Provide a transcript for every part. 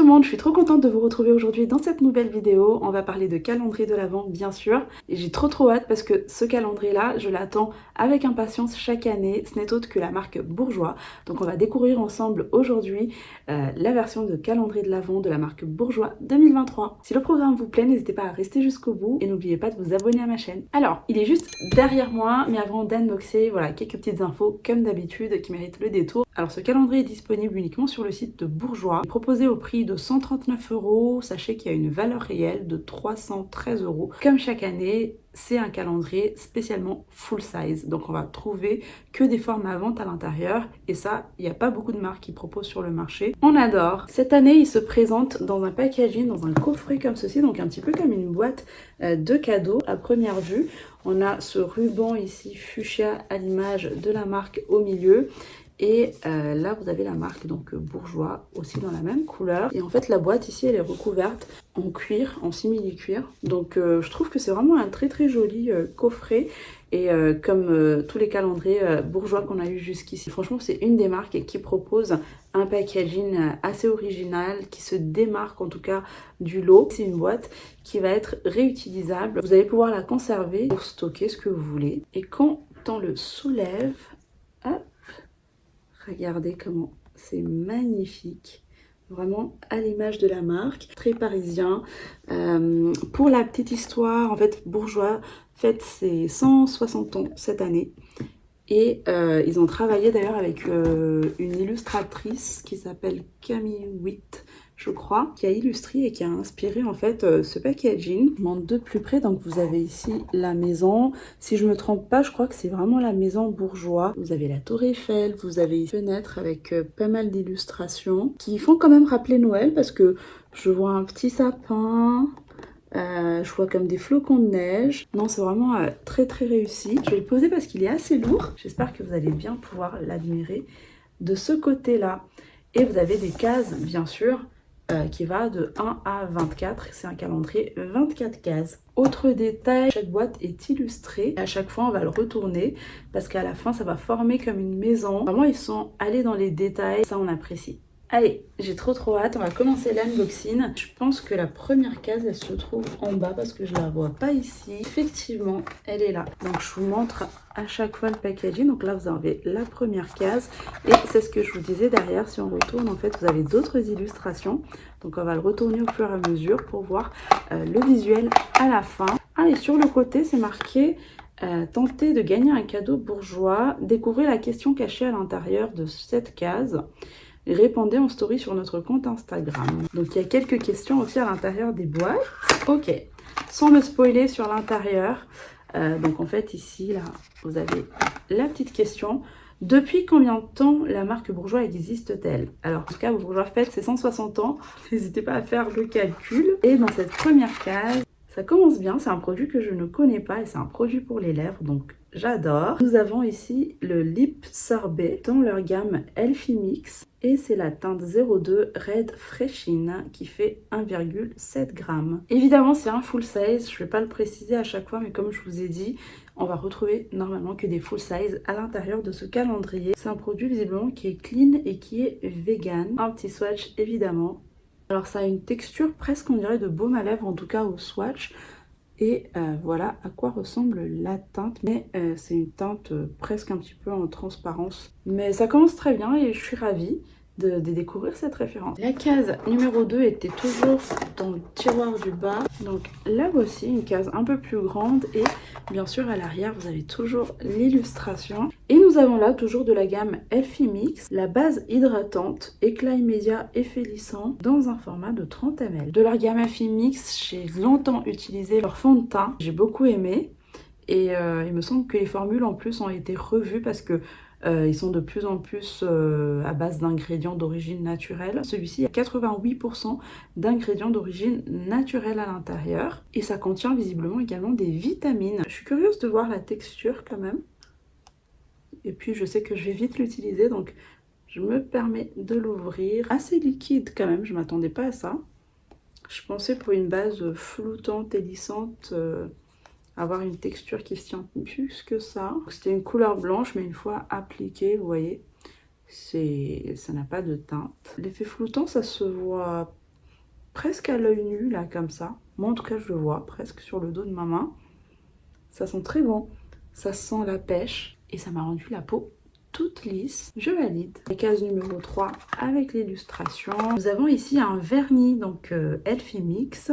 le monde, je suis trop contente de vous retrouver aujourd'hui dans cette nouvelle vidéo. On va parler de calendrier de l'Avent bien sûr. Et j'ai trop hâte parce que ce calendrier là, je l'attends avec impatience chaque année. Ce n'est autre que la marque Bourjois. Donc on va découvrir ensemble aujourd'hui la version de calendrier de l'Avent de la marque Bourjois 2023. Si le programme vous plaît, n'hésitez pas à rester jusqu'au bout et n'oubliez pas de vous abonner à ma chaîne. Alors, il est juste derrière moi, mais avant d'unboxer, voilà, quelques petites infos comme d'habitude qui méritent le détour. Alors ce calendrier est disponible uniquement sur le site de Bourjois, proposé au prix de 139 €. Sachez qu'il y a une valeur réelle de 313 €. Comme chaque année, c'est un calendrier spécialement full size. Donc on va trouver que des formats à vente à l'intérieur. Et ça, il n'y a pas beaucoup de marques qui proposent sur le marché. On adore. Cette année, il se présente dans un packaging, dans un coffret comme ceci. Donc un petit peu comme une boîte de cadeaux à première vue. On a ce ruban ici fuchsia à l'image de la marque au milieu. Et là vous avez la marque donc Bourjois aussi dans la même couleur. Et en fait la boîte ici elle est recouverte en cuir, en simili-cuir. Donc je trouve que c'est vraiment un très joli coffret. Et comme tous les calendriers Bourjois qu'on a eu jusqu'ici, franchement c'est une des marques qui propose un packaging assez original, qui se démarque en tout cas du lot. C'est une boîte qui va être réutilisable. Vous allez pouvoir la conserver pour stocker ce que vous voulez. Et quand on le soulève, hop, regardez comment c'est magnifique, vraiment à l'image de la marque, très parisien. Pour la petite histoire, en fait, Bourjois fête ses 160 ans cette année. Et ils ont travaillé d'ailleurs avec une illustratrice qui s'appelle Camille Witt, je crois, qui a illustré et qui a inspiré en fait ce packaging. Je montre de plus près, donc vous avez ici la maison. Si je me trompe pas, je crois que c'est vraiment la maison Bourjois. Vous avez la tour Eiffel, vous avez une fenêtre avec pas mal d'illustrations qui font quand même rappeler Noël parce que je vois un petit sapin. Je vois comme des flocons de neige. Non, c'est vraiment très réussi. Je vais le poser parce qu'il est assez lourd. J'espère que vous allez bien pouvoir l'admirer de ce côté-là. Et vous avez des cases, bien sûr, qui va de 1 à 24. C'est un calendrier 24 cases. Autre détail, chaque boîte est illustrée. À chaque fois, on va le retourner parce qu'à la fin, ça va former comme une maison. Vraiment, ils sont allés dans les détails. Ça, on apprécie. Allez, j'ai trop hâte, on va commencer l'unboxing. Je pense que la première case, elle se trouve en bas parce que je la vois pas ici. Effectivement, elle est là. Donc je vous montre à chaque fois le packaging. Donc là, vous avez la première case. Et c'est ce que je vous disais derrière, si on retourne, en fait, vous avez d'autres illustrations. Donc on va le retourner au fur et à mesure pour voir le visuel à la fin. Ah, et sur le côté, c'est marqué... tenter de gagner un cadeau Bourjois. Découvrez la question cachée à l'intérieur de cette case. Répondez en story sur notre compte Instagram. Donc il y a quelques questions aussi à l'intérieur des boîtes. Ok, sans me spoiler sur l'intérieur. Donc en fait ici, là, vous avez la petite question. Depuis combien de temps la marque Bourjois existe-t-elle? Alors en tout cas, Bourjois fête ses 160 ans. N'hésitez pas à faire le calcul. Et dans cette première case, ça commence bien. C'est un produit que je ne connais pas et c'est un produit pour les lèvres. Donc j'adore. Nous avons ici le Lip Sorbet dans leur gamme Elfie Mix. Et c'est la teinte 02 Red Freshin qui fait 1,7 g. Évidemment, c'est un full size. Je ne vais pas le préciser à chaque fois, mais comme je vous ai dit, on va retrouver normalement que des full size à l'intérieur de ce calendrier. C'est un produit visiblement qui est clean et qui est vegan. Un petit swatch évidemment. Alors ça a une texture presque on dirait de baume à lèvres, en tout cas au swatch. Et voilà à quoi ressemble la teinte. Mais c'est une teinte presque un petit peu en transparence. Mais ça commence très bien et je suis ravie de découvrir cette référence. La case numéro 2 était toujours dans le tiroir du bas. Donc là voici une case un peu plus grande. Et bien sûr à l'arrière vous avez toujours l'illustration. Et nous avons là toujours de la gamme Elfie Mix, la base hydratante, éclat immédiat effet lissant dans un format de 30 ml. De leur gamme Elfie Mix, j'ai longtemps utilisé leur fond de teint, j'ai beaucoup aimé. Et il me semble que les formules en plus ont été revues parce que ils sont de plus en plus à base d'ingrédients d'origine naturelle. Celui-ci a 88% d'ingrédients d'origine naturelle à l'intérieur. Et ça contient visiblement également des vitamines. Je suis curieuse de voir la texture quand même. Et puis je sais que je vais vite l'utiliser, donc je me permets de l'ouvrir. Assez liquide quand même, je ne m'attendais pas à ça. Je pensais pour une base floutante et lissante avoir une texture qui se tient plus que ça. C'était une couleur blanche, mais une fois appliquée, vous voyez, ça n'a pas de teinte. L'effet floutant, ça se voit presque à l'œil nu, là, comme ça. Moi, en tout cas, je le vois presque sur le dos de ma main. Ça sent très bon. Ça sent la pêche. Et ça m'a rendu la peau toute lisse. Je valide. La case numéro 3 avec l'illustration. Nous avons ici un vernis, donc Elfie Mix.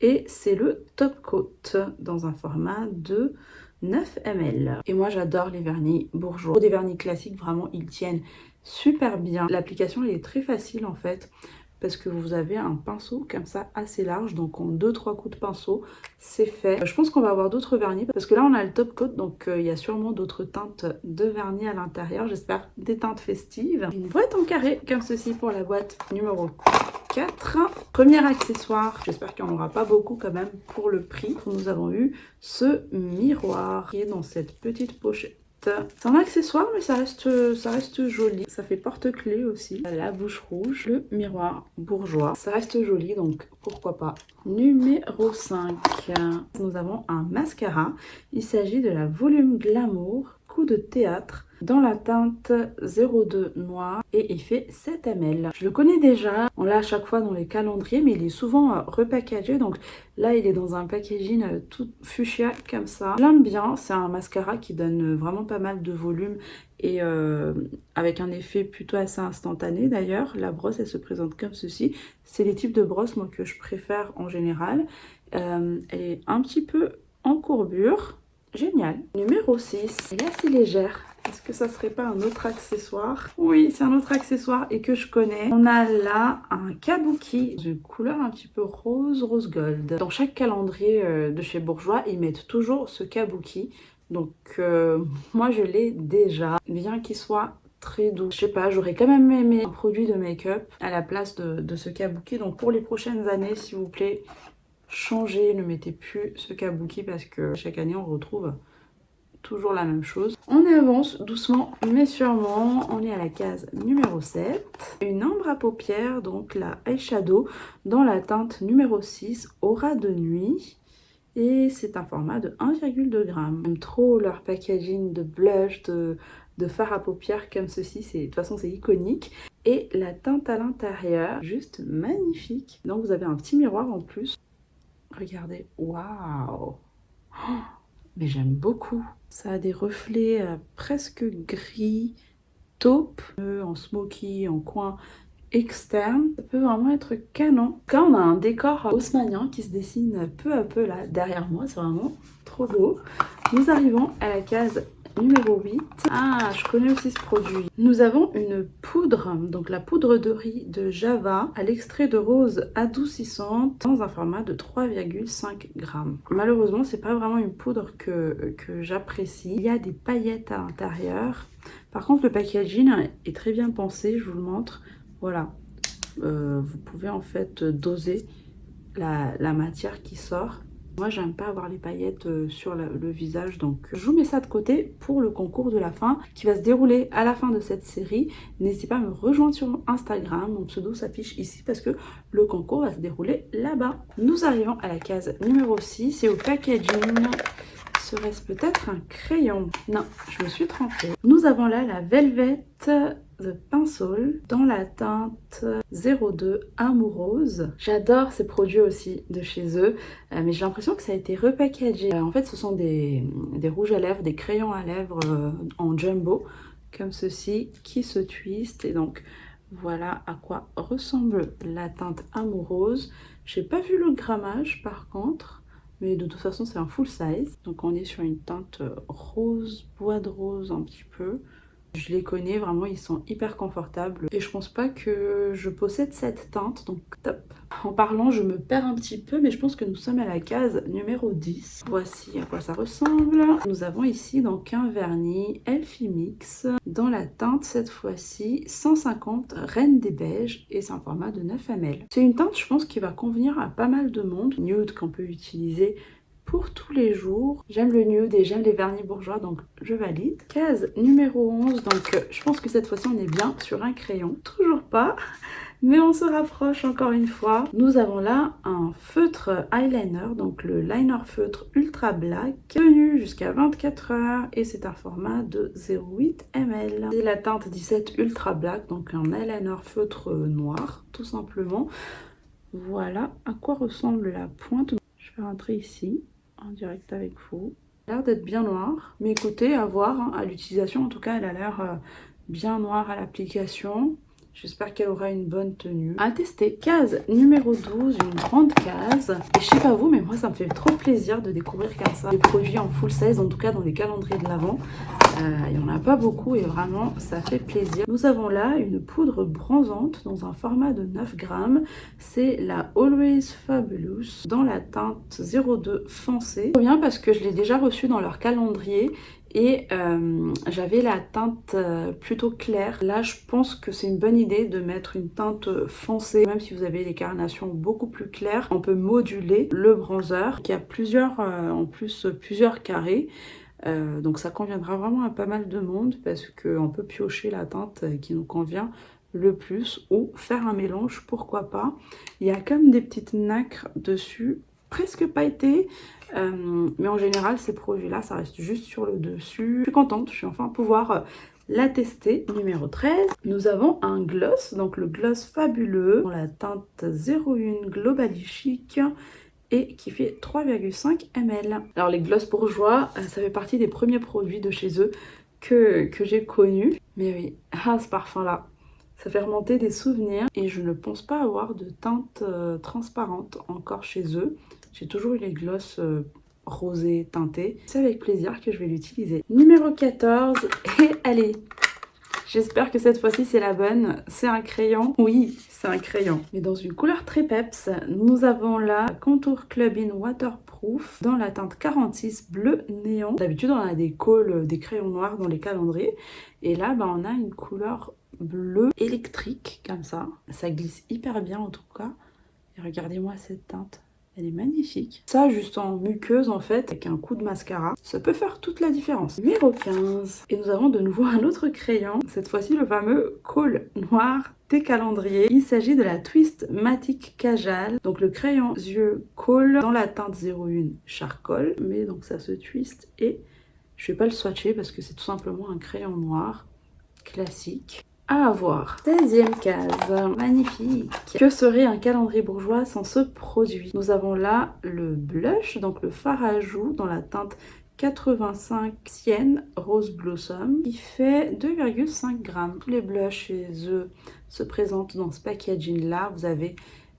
Et c'est le Top Coat dans un format de 9 ml. Et moi j'adore les vernis bourgeois. Des vernis classiques, vraiment ils tiennent super bien. L'application elle est très facile en fait parce que vous avez un pinceau comme ça assez large, donc en 2-3 coups de pinceau c'est fait. Je pense qu'on va avoir d'autres vernis parce que là on a le Top Coat, donc il y a sûrement d'autres teintes de vernis à l'intérieur. J'espère des teintes festives. Une boîte en carré comme ceci pour la boîte numéro 4. Premier accessoire, j'espère qu'il n'y en aura pas beaucoup quand même pour le prix. Nous avons eu ce miroir qui est dans cette petite pochette. C'est un accessoire mais ça reste joli. Ça fait porte-clés aussi. La bouche rouge, le miroir bourgeois. Ça reste joli donc pourquoi pas. Numéro 5. Nous avons un mascara. Il s'agit de la Volume Glamour Coup de théâtre dans la teinte 02 noir et il fait 7 ml. Je le connais déjà, on l'a à chaque fois dans les calendriers mais il est souvent repackagé, donc là il est dans un packaging tout fuchsia comme ça. Je l'aime bien, c'est un mascara qui donne vraiment pas mal de volume et avec un effet plutôt assez instantané d'ailleurs. La brosse elle se présente comme ceci, c'est les types de brosses moi que je préfère en général. Elle est un petit peu en courbure. Génial. Numéro 6. Elle est assez légère. Est-ce que ça serait pas un autre accessoire? Oui, c'est un autre accessoire et que je connais. On a là un kabuki de couleur un petit peu rose gold. Dans chaque calendrier de chez Bourjois, ils mettent toujours ce kabuki. Donc moi je l'ai déjà. Bien qu'il soit très doux. Je sais pas, j'aurais quand même aimé un produit de make-up à la place de ce kabuki. Donc pour les prochaines années, s'il vous plaît, changez, ne mettez plus ce kabuki parce que chaque année on retrouve toujours la même chose. On avance doucement mais sûrement, on est à la case numéro 7. Une ombre à paupières, donc la eyeshadow dans la teinte numéro 6, Aura de nuit. Et c'est un format de 1,2 g. J'aime trop leur packaging de blush, de fard à paupières comme ceci. De toute façon c'est iconique. Et la teinte à l'intérieur, juste magnifique. Donc vous avez un petit miroir en plus. Regardez, waouh! Mais j'aime beaucoup. Ça a des reflets presque gris, taupe, en smoky, en coin externe. Ça peut vraiment être canon. Là, on a un décor haussmannien qui se dessine peu à peu là derrière moi. C'est vraiment trop beau. Nous arrivons à la case numéro 8. Ah, je connais aussi ce produit. Nous avons une poudre, donc la poudre de riz de Java à l'extrait de rose adoucissante dans un format de 3,5 g. Malheureusement, c'est pas vraiment une poudre que j'apprécie. Il y a des paillettes à l'intérieur. Par contre, le packaging est très bien pensé, je vous le montre. Voilà, vous pouvez en fait doser la matière qui sort. Moi, j'aime pas avoir les paillettes sur le visage, donc je vous mets ça de côté pour le concours de la fin qui va se dérouler à la fin de cette série. N'hésitez pas à me rejoindre sur Instagram, mon pseudo s'affiche ici parce que le concours va se dérouler là-bas. Nous arrivons à la case numéro 6 et au packaging. Serait-ce peut-être un crayon? Non, je me suis trompée. Nous avons là la Velvet The Pencil dans la teinte 02 Amoureuse. J'adore ces produits aussi de chez eux, mais j'ai l'impression que ça a été repackagé. En fait, ce sont des rouges à lèvres, des crayons à lèvres en jumbo, comme ceci, qui se twistent. Et donc, voilà à quoi ressemble la teinte Amoureuse. J'ai pas vu le grammage par contre. Mais de toute façon, c'est un full size. Donc, on est sur une teinte rose, bois de rose un petit peu. Je les connais, vraiment, ils sont hyper confortables. Et je pense pas que je possède cette teinte, donc top. En parlant, je me perds un petit peu, mais je pense que nous sommes à la case numéro 10. Voici à quoi ça ressemble. Nous avons ici donc un vernis Elfie Mix dans la teinte, cette fois-ci, 150 Reine des Beiges et c'est un format de 9 ml. C'est une teinte, je pense, qui va convenir à pas mal de monde. Nude qu'on peut utiliser pour tous les jours. J'aime le nude et j'aime les vernis bourgeois, donc je valide. Case numéro 11, donc je pense que cette fois-ci on est bien sur un crayon. Toujours pas, mais on se rapproche encore une fois. Nous avons là un feutre eyeliner, donc le liner feutre ultra black, tenu jusqu'à 24 heures et c'est un format de 0,8 ml. C'est la teinte 17 ultra black, donc un eyeliner feutre noir, tout simplement. Voilà à quoi ressemble la pointe. Je vais rentrer ici, en direct avec vous. Elle a l'air d'être bien noire, mais écoutez, à voir, hein, à l'utilisation, en tout cas, elle a l'air bien noire à l'application. J'espère qu'elle aura une bonne tenue. À tester. Case numéro 12, une grande case. Et je sais pas vous, mais moi, ça me fait trop plaisir de découvrir comme ça des produits en full size, en tout cas dans les calendriers de l'Avent. Il n'y en a pas beaucoup et vraiment ça fait plaisir. Nous avons là une poudre bronzante dans un format de 9 grammes. C'est la Always Fabulous dans la teinte 02 foncé. Trop bien parce que je l'ai déjà reçue dans leur calendrier et j'avais la teinte plutôt claire. Là je pense que c'est une bonne idée de mettre une teinte foncée. Même si vous avez des carnations beaucoup plus claires, on peut moduler le bronzer qui a plusieurs, en plus plusieurs carrés. Donc ça conviendra vraiment à pas mal de monde parce qu'on peut piocher la teinte qui nous convient le plus ou faire un mélange, pourquoi pas. Il y a comme des petites nacres dessus, presque pailletées, mais en général ces produits là ça reste juste sur le dessus. Je suis contente, je suis enfin pouvoir la tester. Numéro 13, nous avons un gloss, donc le gloss fabuleux dans la teinte 01 Globally Chic et qui fait 3,5 ml. Alors les gloss bourgeois, ça fait partie des premiers produits de chez eux que j'ai connus. Mais oui, ce parfum là, ça fait remonter des souvenirs et je ne pense pas avoir de teinte transparente encore chez eux. J'ai toujours eu les gloss rosés teintés. C'est avec plaisir que je vais l'utiliser. Numéro 14, et allez, j'espère que cette fois-ci c'est la bonne. C'est un crayon. Oui, c'est un crayon. Mais dans une couleur très peps. Nous avons là Contour Club In Waterproof dans la teinte 46 bleu néon. D'habitude on a des cols, des crayons noirs dans les calendriers. Et là on a une couleur bleu électrique comme ça. Ça glisse hyper bien en tout cas. Et regardez-moi cette teinte. Elle est magnifique. Ça, juste en muqueuse, en fait, avec un coup de mascara, ça peut faire toute la différence. Numéro 15. Et nous avons de nouveau un autre crayon. Cette fois-ci, le fameux col noir des calendriers. Il s'agit de la Twist Matic Cajal. Donc, le crayon yeux col dans la teinte 01 Charcoal. Mais donc, ça se twist et je vais pas le swatcher parce que c'est tout simplement un crayon noir classique. À avoir. 16e case, magnifique. Que serait un calendrier bourgeois sans ce produit? Nous avons là le blush, donc le fard à joues dans la teinte 85 Sienne Rose Blossom qui fait 2,5 grammes. Tous les blushs chez eux se présentent dans ce packaging là. Vous avez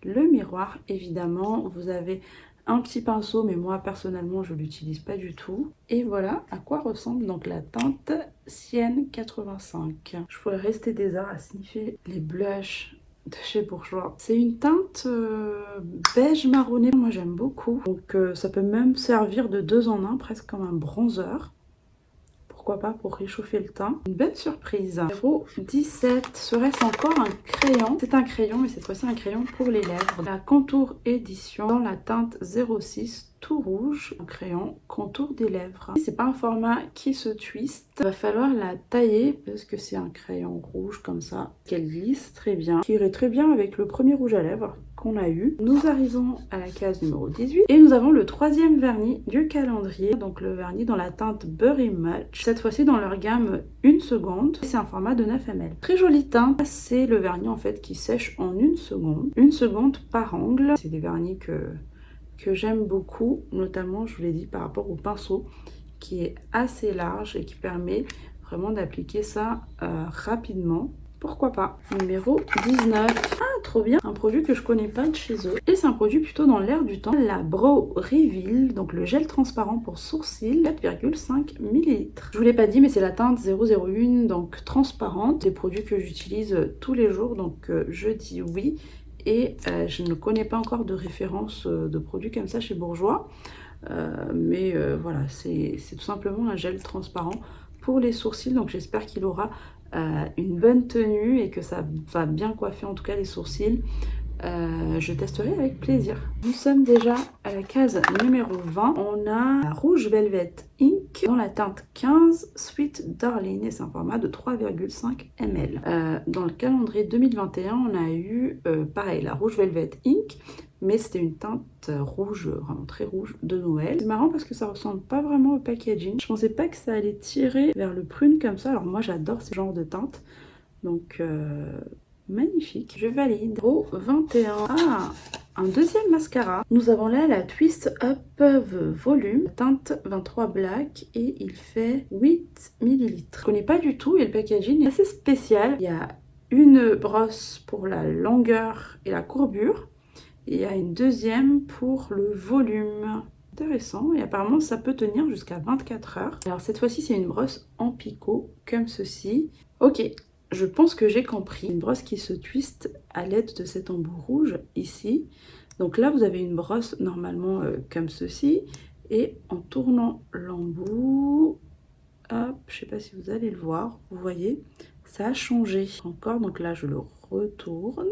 le miroir évidemment, vous avez un petit pinceau, mais moi personnellement je l'utilise pas du tout. Et voilà à quoi ressemble donc la teinte Sienne 85. Je pourrais rester des heures à sniffer les blushs de chez Bourjois. C'est une teinte beige marronné, moi j'aime beaucoup. Donc ça peut même servir de 2 en 1, presque comme un bronzer. Pourquoi pas pour réchauffer le teint. Une belle surprise. Numéro 17, serait-ce encore un crayon? C'est un crayon, mais cette fois-ci un crayon pour les lèvres. La Contour Édition dans la teinte 06 tout rouge. Un crayon contour des lèvres. C'est pas un format qui se twist. Il va falloir la tailler parce que c'est un crayon rouge comme ça. Qu'elle glisse très bien. Qui irait très bien avec le premier rouge à lèvres qu'on a eu. Nous arrivons à la case numéro 18 et nous avons le 3e vernis du calendrier, donc le vernis dans la teinte Berry Much, cette fois-ci dans leur gamme 1 seconde. C'est un format de 9 ml. Très jolie teinte, c'est le vernis en fait qui sèche en 1 seconde. 1 seconde par angle. C'est des vernis que j'aime beaucoup, notamment je vous l'ai dit par rapport au pinceau qui est assez large et qui permet vraiment d'appliquer ça rapidement. Pourquoi pas. Numéro 19. Ah, trop bien. Un produit que je connais pas de chez eux. Et c'est un produit plutôt dans l'air du temps. La Brow Reveal, donc le gel transparent pour sourcils, 4,5 ml. Je vous l'ai pas dit, mais c'est la teinte 001, donc transparente. Des produits que j'utilise tous les jours, donc je dis oui. Et je ne connais pas encore de référence de produits comme ça chez Bourjois. Mais voilà, c'est tout simplement un gel transparent pour les sourcils. Donc j'espère qu'il aura une bonne tenue et que ça va bien coiffer en tout cas les sourcils. Je testerai avec plaisir. Nous sommes déjà à la case numéro 20. On a la Rouge Velvet Ink dans la teinte 15 Sweet Darling et c'est un format de 3,5 ml. Dans le calendrier 2021, on a eu pareil la Rouge Velvet Ink, mais c'était une teinte rouge, vraiment très rouge de Noël. C'est marrant parce que ça ressemble pas vraiment au packaging. Je pensais pas que ça allait tirer vers le prune comme ça. Alors moi j'adore ce genre de teinte. Donc magnifique. Je valide. Au 21. Ah, un deuxième mascara. Nous avons là la Twist Up Volume, teinte 23 Black et il fait 8 ml. Je connais pas du tout et le packaging est assez spécial. Il y a une brosse pour la longueur et la courbure. Et il y a une deuxième pour le volume. Intéressant, et apparemment ça peut tenir jusqu'à 24 heures. Alors cette fois-ci c'est une brosse en picot, comme ceci. Ok, je pense que j'ai compris. Une brosse qui se twiste à l'aide de cet embout rouge ici. Donc là vous avez une brosse normalement comme ceci. Et en tournant l'embout, hop, je sais pas si vous allez le voir, vous voyez, ça a changé encore. Donc là je le retourne.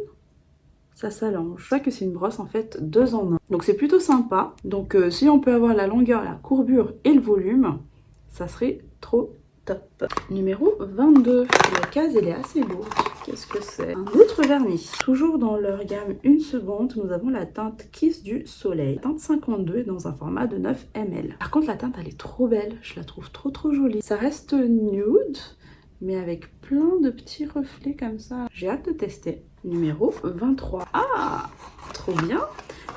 Ça s'allonge. C'est vrai que c'est une brosse en fait 2 en 1. Donc c'est plutôt sympa. Donc si on peut avoir la longueur, la courbure et le volume, ça serait trop top. Numéro 22. La case elle est assez lourde. Qu'est-ce que c'est? Un autre vernis. Toujours dans leur gamme 1 seconde, nous avons la teinte Kiss du Soleil. Teinte 52 dans un format de 9 ml. Par contre la teinte elle est trop belle. Je la trouve trop jolie. Ça reste nude, mais avec plein de petits reflets comme ça. J'ai hâte de tester. Numéro 23. Ah, trop bien.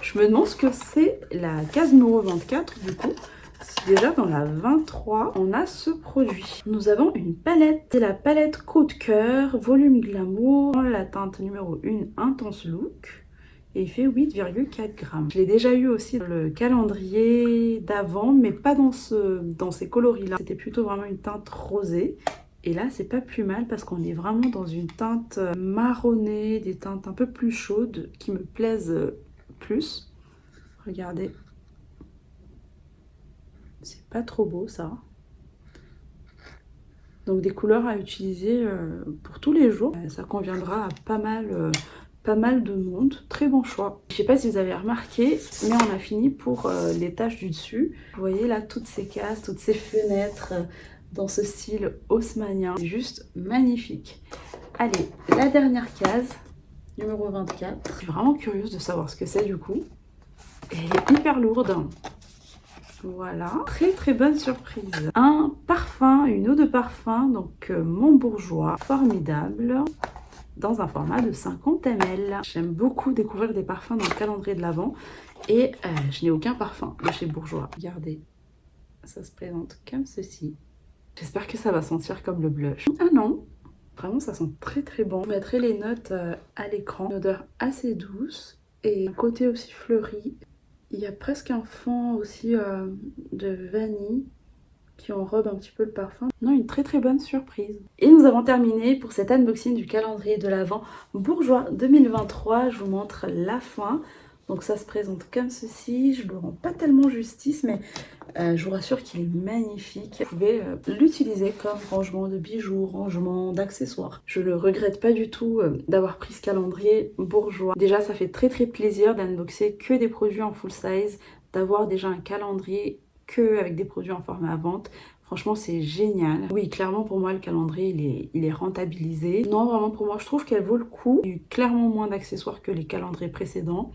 Je me demande ce que c'est la case numéro 24 du coup. Déjà dans la 23, on a ce produit. Nous avons une palette. C'est la palette Coup de cœur, volume glamour, la teinte numéro 1, Intense Look. Et il fait 8,4 grammes. Je l'ai déjà eu aussi dans le calendrier d'avant, mais pas dans ces coloris-là. C'était plutôt vraiment une teinte rosée. Et là, c'est pas plus mal parce qu'on est vraiment dans une teinte marronnée, des teintes un peu plus chaudes qui me plaisent plus. Regardez. C'est pas trop beau ça. Donc des couleurs à utiliser pour tous les jours. Ça conviendra à pas mal de monde. Très bon choix. Je sais pas si vous avez remarqué, mais on a fini pour l'étage du dessus. Vous voyez là toutes ces cases, toutes ces fenêtres dans ce style haussmannien. C'est juste magnifique. Allez, la dernière case, numéro 24. Je suis vraiment curieuse de savoir ce que c'est du coup. Et elle est hyper lourde. Voilà, très bonne surprise. Un parfum, une eau de parfum, donc Mon Bourjois, formidable, dans un format de 50 ml. J'aime beaucoup découvrir des parfums dans le calendrier de l'Avent et je n'ai aucun parfum de chez Bourjois. Regardez, ça se présente comme ceci. J'espère que ça va sentir comme le blush. Ah non, vraiment ça sent très bon. Je mettrai les notes à l'écran. Une odeur assez douce et un côté aussi fleuri. Il y a presque un fond aussi de vanille qui enrobe un petit peu le parfum. Non, une très bonne surprise. Et nous avons terminé pour cet unboxing du calendrier de l'Avent Bourjois 2023. Je vous montre la fin. Donc ça se présente comme ceci. Je ne le rends pas tellement justice, mais je vous rassure qu'il est magnifique. Vous pouvez l'utiliser comme rangement de bijoux, rangement d'accessoires. Je ne regrette pas du tout d'avoir pris ce calendrier Bourjois. Déjà, ça fait très plaisir d'unboxer que des produits en full size, d'avoir déjà un calendrier que avec des produits en format à vente. Franchement, c'est génial. Oui, clairement, pour moi, le calendrier, il est rentabilisé. Non, vraiment, pour moi, je trouve qu'elle vaut le coup. Il y a eu clairement moins d'accessoires que les calendriers précédents.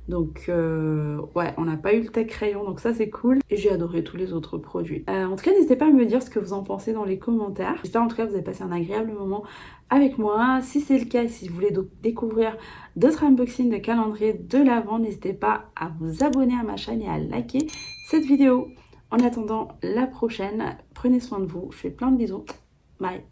Donc ouais, on n'a pas eu le tech crayon, donc ça c'est cool. Et j'ai adoré tous les autres produits. En tout cas, n'hésitez pas à me dire ce que vous en pensez dans les commentaires. J'espère en tout cas que vous avez passé un agréable moment avec moi. Si c'est le cas, si vous voulez donc découvrir d'autres unboxings de calendrier de l'Avent, n'hésitez pas à vous abonner à ma chaîne et à liker cette vidéo. En attendant la prochaine, prenez soin de vous. Je fais plein de bisous. Bye.